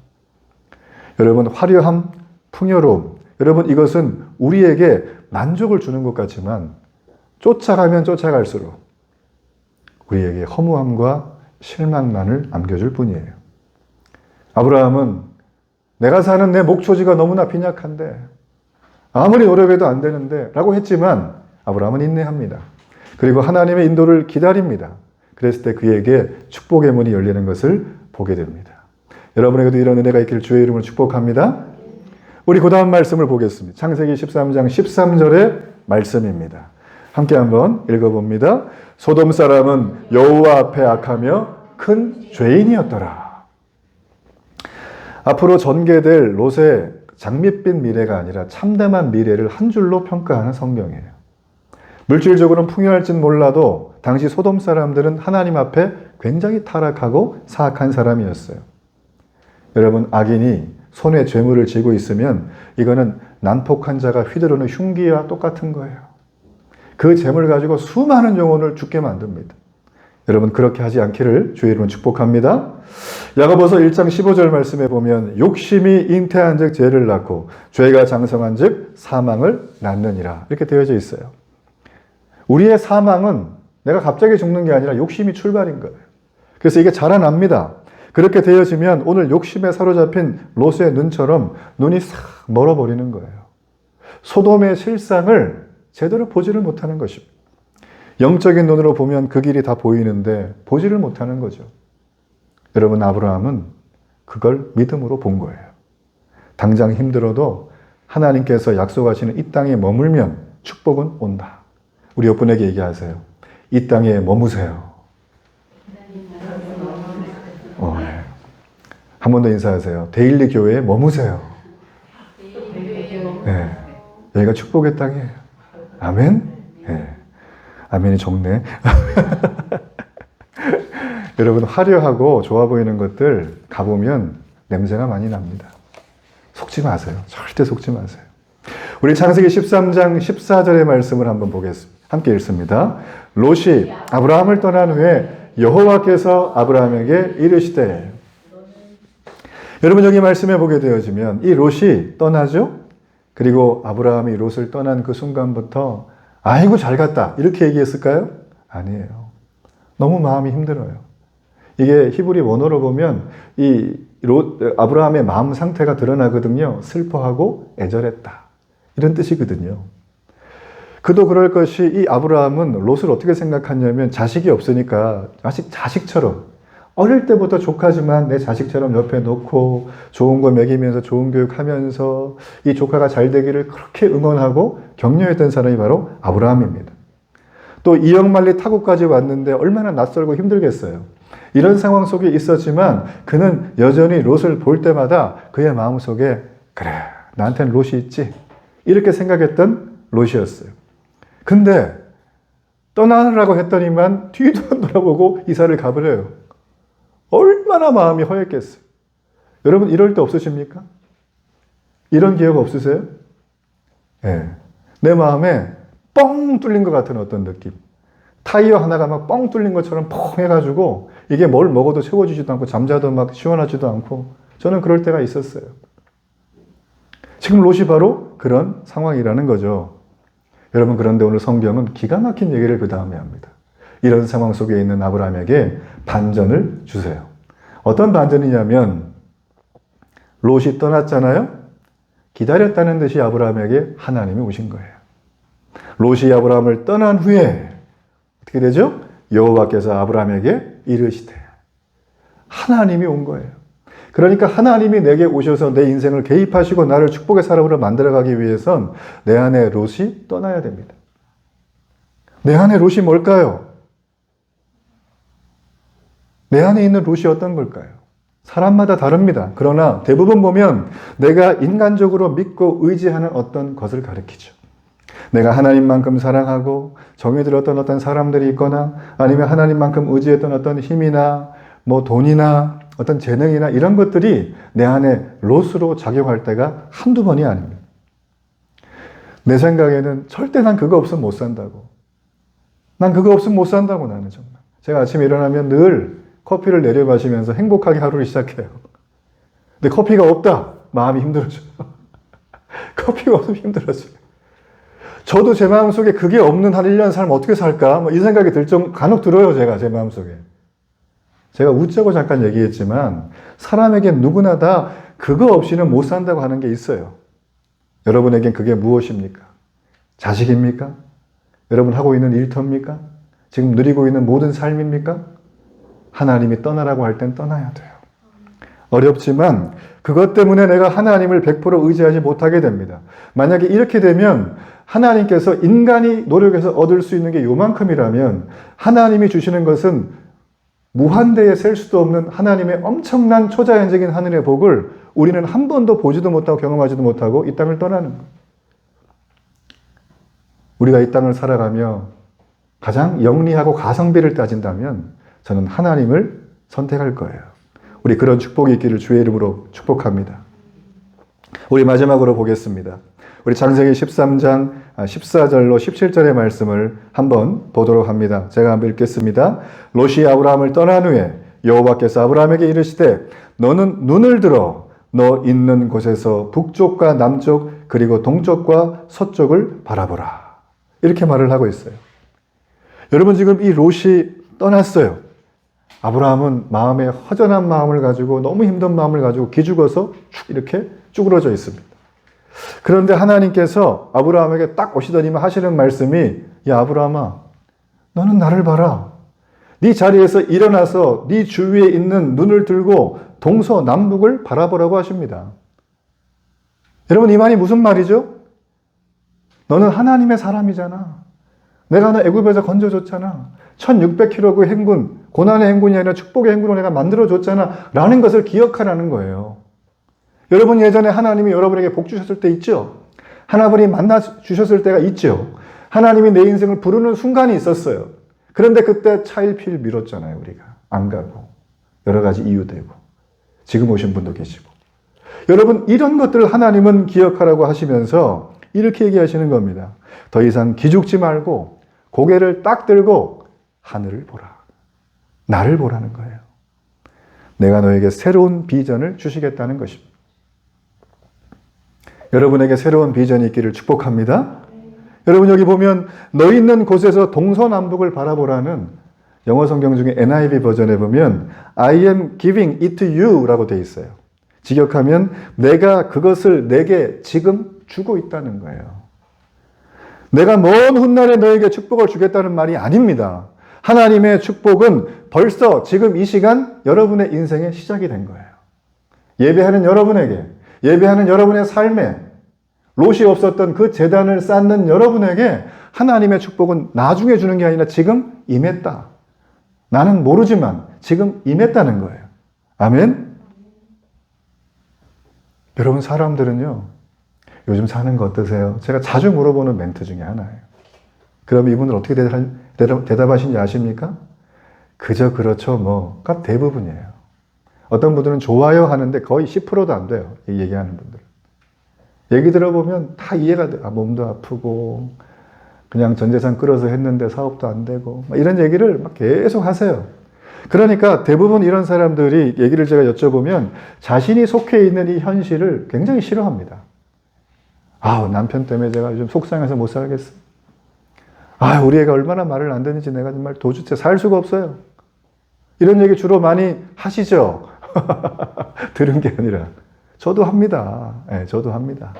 여러분 화려함, 풍요로움. 여러분 이것은 우리에게 만족을 주는 것 같지만 쫓아가면 쫓아갈수록 우리에게 허무함과 실망만을 안겨줄 뿐이에요. 아브라함은 내가 사는 내 목초지가 너무나 빈약한데 아무리 노력해도 안 되는데 라고 했지만 아브라함은 인내합니다. 그리고 하나님의 인도를 기다립니다. 그랬을 때 그에게 축복의 문이 열리는 것을 보게 됩니다. 여러분에게도 이런 은혜가 있기를 주의 이름으로 축복합니다. 우리 그 다음 말씀을 보겠습니다. 창세기 13장 13절의 말씀입니다. 함께 한번 읽어봅니다. 소돔 사람은 여호와 앞에 악하며 큰 죄인이었더라. 앞으로 전개될 롯의 장밋빛 미래가 아니라 참담한 미래를 한 줄로 평가하는 성경이에요. 물질적으로는 풍요할진 몰라도 당시 소돔 사람들은 하나님 앞에 굉장히 타락하고 사악한 사람이었어요. 여러분 악인이 손에 죄물을 쥐고 있으면 이거는 난폭한 자가 휘두르는 흉기와 똑같은 거예요. 그 재물 가지고 수많은 영혼을 죽게 만듭니다. 여러분 그렇게 하지 않기를 주의 이름으로 축복합니다. 야고보서 1장 15절 말씀에 보면 욕심이 잉태한 즉 죄를 낳고 죄가 장성한 즉 사망을 낳느니라 이렇게 되어져 있어요. 우리의 사망은 내가 갑자기 죽는 게 아니라 욕심이 출발인 거예요. 그래서 이게 자라납니다. 그렇게 되어지면 오늘 욕심에 사로잡힌 롯의 눈처럼 눈이 싹 멀어버리는 거예요. 소돔의 실상을 제대로 보지를 못하는 것입니다. 영적인 눈으로 보면 그 길이 다 보이는데 보지를 못하는 거죠. 여러분 아브라함은 그걸 믿음으로 본 거예요. 당장 힘들어도 하나님께서 약속하시는 이 땅에 머물면 축복은 온다. 우리 옆분에게 얘기하세요. 이 땅에 머무세요. 네. 한 번 더 인사하세요. 데일리 교회에 머무세요. 네. 여기가 축복의 땅이에요. 아멘? 네. 아멘이 적네. 여러분 화려하고 좋아 보이는 것들 가보면 냄새가 많이 납니다. 속지 마세요. 절대 속지 마세요. 우리 창세기 13장 14절의 말씀을 한번 보겠습니다. 함께 읽습니다. 롯이 아브라함을 떠난 후에 여호와께서 아브라함에게 이르시되. 여러분 여기 말씀해 보게 되어지면 이 롯이 떠나죠. 그리고 아브라함이 롯을 떠난 그 순간부터 아이고 잘 갔다 이렇게 얘기했을까요? 아니에요. 너무 마음이 힘들어요. 이게 히브리 원어로 보면 이 아브라함의 마음 상태가 드러나거든요. 슬퍼하고 애절했다. 이런 뜻이거든요. 그도 그럴 것이 이 아브라함은 롯을 어떻게 생각하냐면 자식이 없으니까 아직 자식처럼 어릴 때부터 조카지만 내 자식처럼 옆에 놓고 좋은 거 먹이면서 좋은 교육하면서 이 조카가 잘 되기를 그렇게 응원하고 격려했던 사람이 바로 아브라함입니다. 또 2억 마리 타고까지 왔는데 얼마나 낯설고 힘들겠어요. 이런 상황 속에 있었지만 그는 여전히 롯을 볼 때마다 그의 마음속에 그래 나한테는 롯이 있지 이렇게 생각했던 롯이었어요. 근데 떠나라고 했더니만 뒤도 안 돌아보고 이사를 가버려요. 얼마나 마음이 허했겠어요. 여러분 이럴 때 없으십니까? 이런 기억 없으세요? 네. 내 마음에 뻥 뚫린 것 같은 어떤 느낌. 타이어 하나가 막 뻥 뚫린 것처럼 펑 해가지고 이게 뭘 먹어도 채워지지도 않고 잠자도 막 시원하지도 않고 저는 그럴 때가 있었어요. 지금 롯이 바로 그런 상황이라는 거죠. 여러분 그런데 오늘 성경은 기가 막힌 얘기를 그 다음에 합니다. 이런 상황 속에 있는 아브라함에게 반전을 주세요. 어떤 반전이냐면 롯이 떠났잖아요. 기다렸다는 듯이 아브라함에게 하나님이 오신 거예요. 롯이 아브라함을 떠난 후에 어떻게 되죠? 여호와께서 아브라함에게 이르시되 하나님이 온 거예요. 그러니까 하나님이 내게 오셔서 내 인생을 개입하시고 나를 축복의 사람으로 만들어가기 위해선 내 안에 롯이 떠나야 됩니다. 내 안에 롯이 뭘까요? 내 안에 있는 롯이 어떤 걸까요? 사람마다 다릅니다. 그러나 대부분 보면 내가 인간적으로 믿고 의지하는 어떤 것을 가리키죠. 내가 하나님만큼 사랑하고 정해들었던 어떤 사람들이 있거나 아니면 하나님만큼 의지했던 어떤 힘이나 뭐 돈이나 어떤 재능이나 이런 것들이 내 안에 롯으로 작용할 때가 한두 번이 아닙니다. 내 생각에는 절대 난 그거 없으면 못 산다고. 난 그거 없으면 못 산다고 나는 정말. 제가 아침에 일어나면 늘 커피를 내려 마시면서 행복하게 하루를 시작해요. 근데 커피가 없다. 마음이 힘들어져요. 커피가 없으면 힘들어져요. 저도 제 마음속에 그게 없는 한 1년 살면 어떻게 살까? 뭐 이 생각이 간혹 들어요. 제가 제 마음속에. 제가 웃자고 잠깐 얘기했지만 사람에겐 누구나 다 그거 없이는 못 산다고 하는 게 있어요. 여러분에겐 그게 무엇입니까? 자식입니까? 여러분 하고 있는 일터입니까? 지금 누리고 있는 모든 삶입니까? 하나님이 떠나라고 할 땐 떠나야 돼요. 어렵지만 그것 때문에 내가 하나님을 100% 의지하지 못하게 됩니다. 만약에 이렇게 되면 하나님께서 인간이 노력해서 얻을 수 있는 게 요만큼이라면 하나님이 주시는 것은 무한대에 셀 수도 없는 하나님의 엄청난 초자연적인 하늘의 복을 우리는 한 번도 보지도 못하고 경험하지도 못하고 이 땅을 떠나는 거예요. 우리가 이 땅을 살아가며 가장 영리하고 가성비를 따진다면 저는 하나님을 선택할 거예요. 우리 그런 축복이 있기를 주의 이름으로 축복합니다. 우리 마지막으로 보겠습니다. 우리 창세기 13장 14절로 17절의 말씀을 한번 보도록 합니다. 제가 한번 읽겠습니다. 롯이 아브라함을 떠난 후에 여호와께서 아브라함에게 이르시되 너는 눈을 들어 너 있는 곳에서 북쪽과 남쪽 그리고 동쪽과 서쪽을 바라보라. 이렇게 말을 하고 있어요. 여러분 지금 이 롯이 떠났어요. 아브라함은 마음에 허전한 마음을 가지고 너무 힘든 마음을 가지고 기죽어서 이렇게 쭈그러져 있습니다. 그런데 하나님께서 아브라함에게 딱 오시더니만 하시는 말씀이 야 아브라함아 너는 나를 봐라. 네 자리에서 일어나서 네 주위에 있는 눈을 들고 동서남북을 바라보라고 하십니다. 여러분 이 말이 무슨 말이죠? 너는 하나님의 사람이잖아. 내가 너 애굽에서 건져줬잖아. 1600km 그 행군, 고난의 행군이 아니라 축복의 행군을 내가 만들어줬잖아. 라는 것을 기억하라는 거예요. 여러분 예전에 하나님이 여러분에게 복 주셨을 때 있죠? 하나님이 만나 주셨을 때가 있죠? 하나님이 내 인생을 부르는 순간이 있었어요. 그런데 그때 차일피일 미뤘잖아요, 우리가. 안 가고. 여러 가지 이유 되고. 지금 오신 분도 계시고. 여러분, 이런 것들을 하나님은 기억하라고 하시면서 이렇게 얘기하시는 겁니다. 더 이상 기죽지 말고 고개를 딱 들고 하늘을 보라. 나를 보라는 거예요. 내가 너에게 새로운 비전을 주시겠다는 것입니다. 여러분에게 새로운 비전이 있기를 축복합니다. 여러분 여기 보면 너 있는 곳에서 동서남북을 바라보라는 영어 성경 중에 NIV 버전에 보면 I am giving it to you 라고 되어 있어요. 직역하면 내가 그것을 내게 지금 주고 있다는 거예요. 내가 먼 훗날에 너에게 축복을 주겠다는 말이 아닙니다. 하나님의 축복은 벌써 지금 이 시간 여러분의 인생의 시작이 된 거예요. 예배하는 여러분에게, 예배하는 여러분의 삶에 롯이 없었던 그 제단을 쌓는 여러분에게 하나님의 축복은 나중에 주는 게 아니라 지금 임했다. 나는 모르지만 지금 임했다는 거예요. 아멘? 여러분, 사람들은요, 요즘 사는 거 어떠세요? 제가 자주 물어보는 멘트 중에 하나예요. 그럼 이분들 어떻게 대답하신지 아십니까? 그저 그렇죠 뭐가 대부분이에요. 어떤 분들은 좋아요 하는데 거의 10%도 안 돼요. 이 얘기하는 분들. 얘기 들어보면 다 이해가 돼요. 몸도 아프고 그냥 전 재산 끌어서 했는데 사업도 안 되고 이런 얘기를 막 계속 하세요. 그러니까 대부분 이런 사람들이 얘기를 제가 여쭤보면 자신이 속해 있는 이 현실을 굉장히 싫어합니다. 남편 때문에 제가 요즘 속상해서 못 살겠어. 우리 애가 얼마나 말을 안 듣는지 내가 정말 도저히 살 수가 없어요. 이런 얘기 주로 많이 하시죠? 들은 게 아니라. 저도 합니다. 네, 저도 합니다.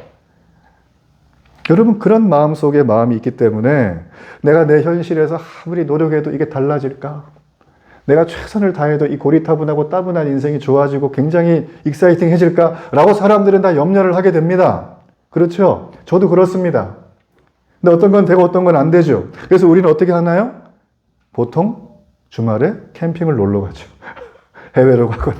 여러분, 그런 마음 속에 마음이 있기 때문에 내가 내 현실에서 아무리 노력해도 이게 달라질까? 내가 최선을 다해도 이 고리타분하고 따분한 인생이 좋아지고 굉장히 익사이팅해질까? 라고 사람들은 다 염려를 하게 됩니다. 그렇죠? 저도 그렇습니다. 근데 어떤 건 되고 어떤 건 안 되죠. 그래서 우리는 어떻게 하나요? 보통 주말에 캠핑을 놀러 가죠. 해외로 가거나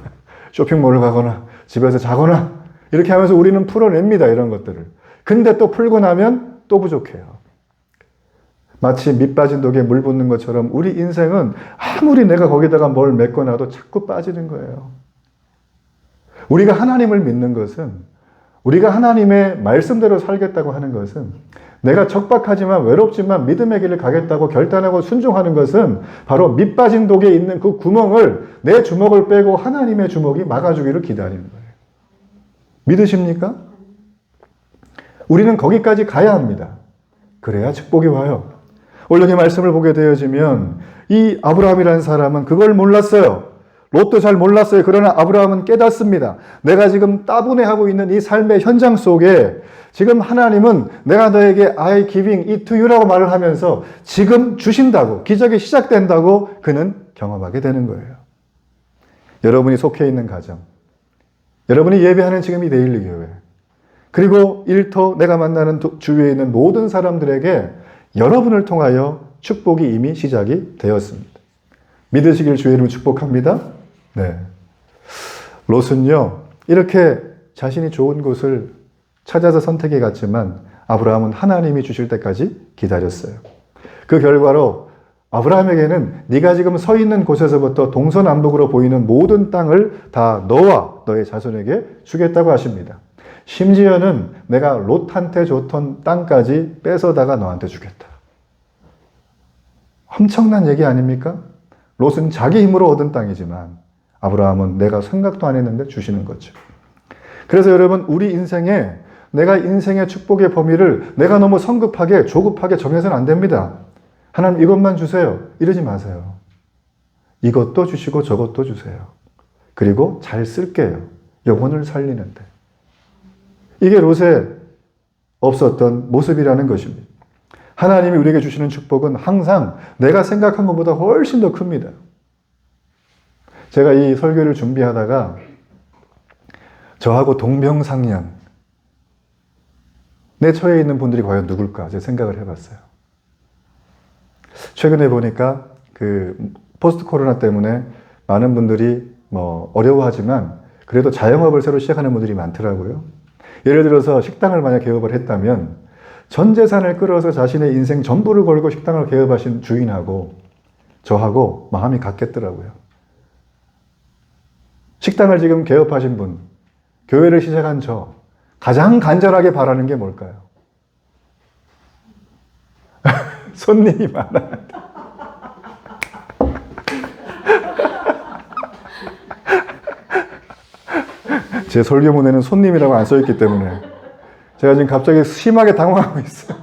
쇼핑몰을 가거나 집에서 자거나 이렇게 하면서 우리는 풀어냅니다. 이런 것들을. 근데 또 풀고 나면 또 부족해요. 마치 밑 빠진 독에 물 붓는 것처럼 우리 인생은 아무리 내가 거기다가 뭘 메꿔놔도 자꾸 빠지는 거예요. 우리가 하나님을 믿는 것은, 우리가 하나님의 말씀대로 살겠다고 하는 것은, 내가 척박하지만 외롭지만 믿음의 길을 가겠다고 결단하고 순종하는 것은 바로 밑 빠진 독에 있는 그 구멍을 내 주먹을 빼고 하나님의 주먹이 막아주기를 기다리는 거예요. 믿으십니까? 우리는 거기까지 가야 합니다. 그래야 축복이 와요. 오늘 이 말씀을 보게 되어지면 이 아브라함이라는 사람은 그걸 몰랐어요. 롯도 잘 몰랐어요. 그러나 아브라함은 깨닫습니다. 내가 지금 따분해하고 있는 이 삶의 현장 속에 지금 하나님은 내가 너에게 I giving it to you라고 말을 하면서 지금 주신다고, 기적이 시작된다고 그는 경험하게 되는 거예요. 여러분이 속해 있는 가정, 여러분이 예배하는 지금 이 데일리 교회, 그리고 일터 내가 만나는 주위에 있는 모든 사람들에게 여러분을 통하여 축복이 이미 시작이 되었습니다. 믿으시길 주의 이름으로 축복합니다. 네. 롯은요, 이렇게 자신이 좋은 곳을 찾아서 선택해 갔지만 아브라함은 하나님이 주실 때까지 기다렸어요. 그 결과로 아브라함에게는 네가 지금 서 있는 곳에서부터 동서남북으로 보이는 모든 땅을 다 너와 너의 자손에게 주겠다고 하십니다. 심지어는 내가 롯한테 줬던 땅까지 뺏어다가 너한테 주겠다. 엄청난 얘기 아닙니까? 롯은 자기 힘으로 얻은 땅이지만 아브라함은 내가 생각도 안 했는데 주시는 거죠. 그래서 여러분, 우리 인생에 내가 인생의 축복의 범위를 내가 너무 성급하게 조급하게 정해서는 안 됩니다. 하나님 이것만 주세요. 이러지 마세요. 이것도 주시고 저것도 주세요. 그리고 잘 쓸게요. 영혼을 살리는데. 이게 롯에 없었던 모습이라는 것입니다. 하나님이 우리에게 주시는 축복은 항상 내가 생각한 것보다 훨씬 더 큽니다. 제가 이 설교를 준비하다가 저하고 동병상련, 내 처해 있는 분들이 과연 누굴까 제가 생각을 해봤어요. 최근에 보니까 그 포스트 코로나 때문에 많은 분들이 어려워하지만 그래도 자영업을 새로 시작하는 분들이 많더라고요. 예를 들어서 식당을 만약 개업을 했다면 전 재산을 끌어서 자신의 인생 전부를 걸고 식당을 개업하신 주인하고 저하고 마음이 같겠더라고요. 식당을 지금 개업하신 분, 교회를 시작한 저, 가장 간절하게 바라는 게 뭘까요? 손님이 많아야 돼. 제 설교문에는 손님이라고 안 써있기 때문에 제가 지금 갑자기 심하게 당황하고 있어요.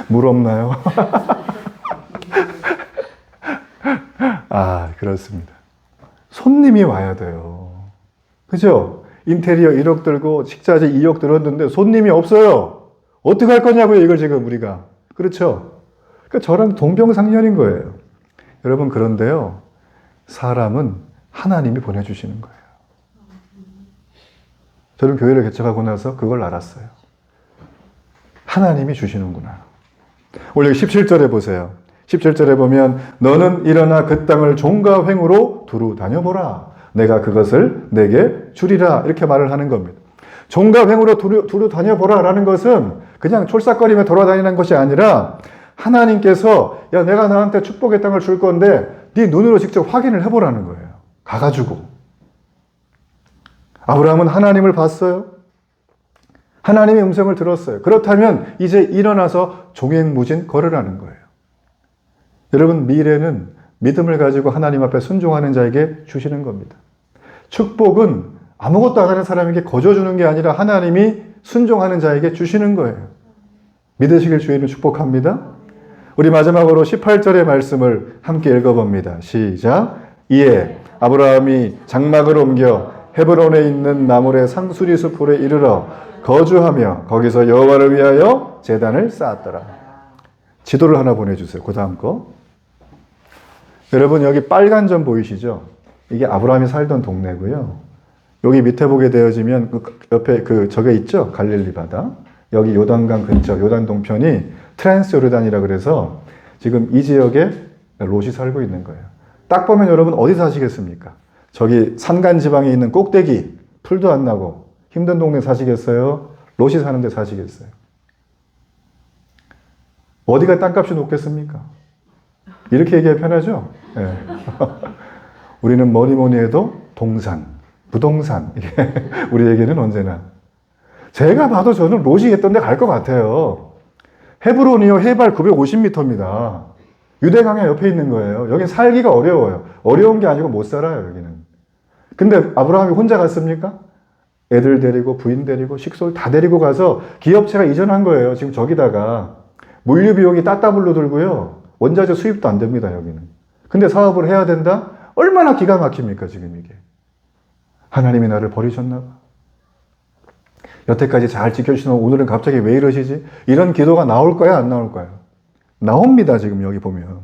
물 없나요? 그렇습니다. 손님이 와야 돼요. 그죠? 인테리어 1억 들고 식자재 2억 들었는데 손님이 없어요. 어떻게 할 거냐고요, 이걸 지금 우리가. 그렇죠? 그러니까 저랑 동병상련인 거예요. 여러분, 그런데요, 사람은 하나님이 보내주시는 거예요. 저는 교회를 개척하고 나서 그걸 알았어요. 하나님이 주시는구나. 오늘 여기 17절에 보세요. 17절에 보면 너는 일어나 그 땅을 종과 횡으로 두루 다녀보라. 내가 그것을 내게 주리라. 이렇게 말을 하는 겁니다. 종과 횡으로 두루 다녀보라 라는 것은 그냥 촐싹거리며 돌아다니는 것이 아니라 하나님께서 야, 내가 너한테 축복의 땅을 줄 건데 네 눈으로 직접 확인을 해보라는 거예요. 가가지고. 아브라함은 하나님을 봤어요. 하나님의 음성을 들었어요. 그렇다면 이제 일어나서 종횡무진 걸으라는 거예요. 여러분, 미래는 믿음을 가지고 하나님 앞에 순종하는 자에게 주시는 겁니다. 축복은 아무것도 안 하는 사람에게 거저주는 게 아니라 하나님이 순종하는 자에게 주시는 거예요. 믿으시길 주의는 축복합니다. 우리 마지막으로 18절의 말씀을 함께 읽어봅니다. 시작. 이에 아브라함이 장막을 옮겨 헤브론에 있는 나물의 상수리 숲으로 이르러 거주하며 거기서 여호와를 위하여 제단을 쌓았더라. 지도를 하나 보내주세요. 그 다음 거. 여러분, 여기 빨간 점 보이시죠? 이게 아브라함이 살던 동네고요. 여기 밑에 보게 되어지면 그 옆에 저게 있죠? 갈릴리 바다. 여기 요단강 근처, 요단 동편이 트랜스 요르단이라 그래서 지금 이 지역에 롯이 살고 있는 거예요. 딱 보면 여러분 어디 사시겠습니까? 저기 산간 지방에 있는 꼭대기, 풀도 안 나고 힘든 동네 사시겠어요? 롯이 사는데 사시겠어요? 어디가 땅값이 높겠습니까? 이렇게 얘기하면 편하죠? 네. 우리는 뭐니 해도 동산, 부동산. 이게 우리에게는 언제나. 제가 봐도 저는 롯이 있던 데 갈 것 같아요. 헤브론이요, 해발 950m입니다. 유대강의 옆에 있는 거예요. 여긴 살기가 어려워요. 어려운 게 아니고 못 살아요, 여기는. 근데 아브라함이 혼자 갔습니까? 애들 데리고, 부인 데리고, 식솔 다 데리고 가서 기업체가 이전한 거예요. 지금 저기다가. 물류 비용이 따따블로 들고요. 원자재 수입도 안 됩니다, 여기는. 근데 사업을 해야 된다? 얼마나 기가 막힙니까, 지금 이게. 하나님이 나를 버리셨나 봐. 여태까지 잘 지켜주시는 오늘은 갑자기 왜 이러시지? 이런 기도가 나올 거야, 안 나올 거야? 나옵니다, 지금 여기 보면.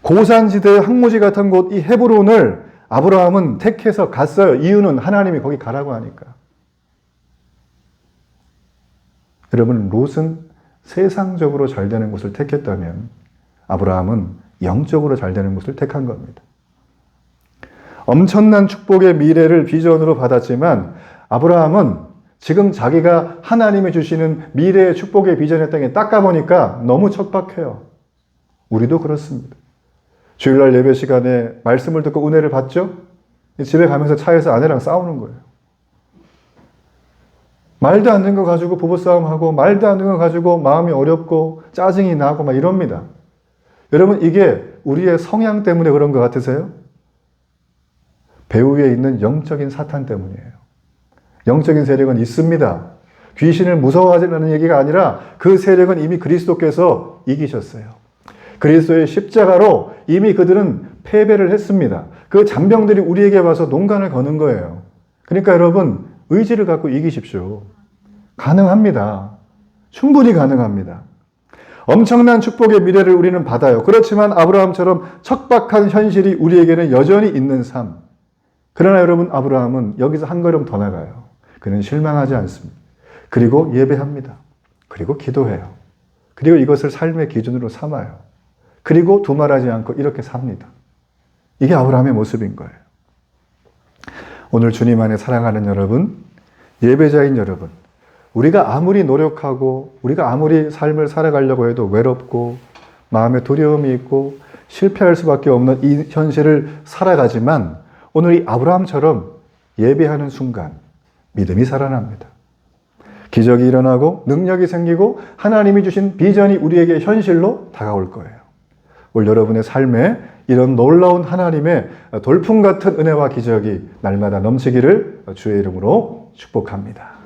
고산지대 항모지 같은 곳, 이 헤브론을 아브라함은 택해서 갔어요. 이유는 하나님이 거기 가라고 하니까. 여러분, 롯은 세상적으로 잘 되는 곳을 택했다면 아브라함은 영적으로 잘 되는 곳을 택한 겁니다. 엄청난 축복의 미래를 비전으로 받았지만 아브라함은 지금 자기가 하나님이 주시는 미래의 축복의 비전의 땅에 딱 가보니까 너무 척박해요. 우리도 그렇습니다. 주일날 예배 시간에 말씀을 듣고 은혜를 받죠? 집에 가면서 차에서 아내랑 싸우는 거예요. 말도 안 되는 거 가지고 부부싸움하고 말도 안 되는 거 가지고 마음이 어렵고 짜증이 나고 막 이럽니다. 여러분, 이게 우리의 성향 때문에 그런 것 같으세요? 배우 위에 있는 영적인 사탄 때문이에요. 영적인 세력은 있습니다. 귀신을 무서워하지는 얘기가 아니라 그 세력은 이미 그리스도께서 이기셨어요. 그리스도의 십자가로 이미 그들은 패배를 했습니다. 그 잔병들이 우리에게 와서 농간을 거는 거예요. 그러니까 여러분, 의지를 갖고 이기십시오. 가능합니다. 충분히 가능합니다. 엄청난 축복의 미래를 우리는 받아요. 그렇지만 아브라함처럼 척박한 현실이 우리에게는 여전히 있는 삶. 그러나 여러분, 아브라함은 여기서 한 걸음 더 나가요. 그는 실망하지 않습니다. 그리고 예배합니다. 그리고 기도해요. 그리고 이것을 삶의 기준으로 삼아요. 그리고 두말하지 않고 이렇게 삽니다. 이게 아브라함의 모습인 거예요. 오늘 주님 안에 사랑하는 여러분, 예배자인 여러분, 우리가 아무리 노력하고 우리가 아무리 삶을 살아가려고 해도 외롭고 마음에 두려움이 있고 실패할 수밖에 없는 이 현실을 살아가지만 오늘 이 아브라함처럼 예배하는 순간 믿음이 살아납니다. 기적이 일어나고 능력이 생기고 하나님이 주신 비전이 우리에게 현실로 다가올 거예요. 오늘 여러분의 삶에 이런 놀라운 하나님의 돌풍 같은 은혜와 기적이 날마다 넘치기를 주의 이름으로 축복합니다.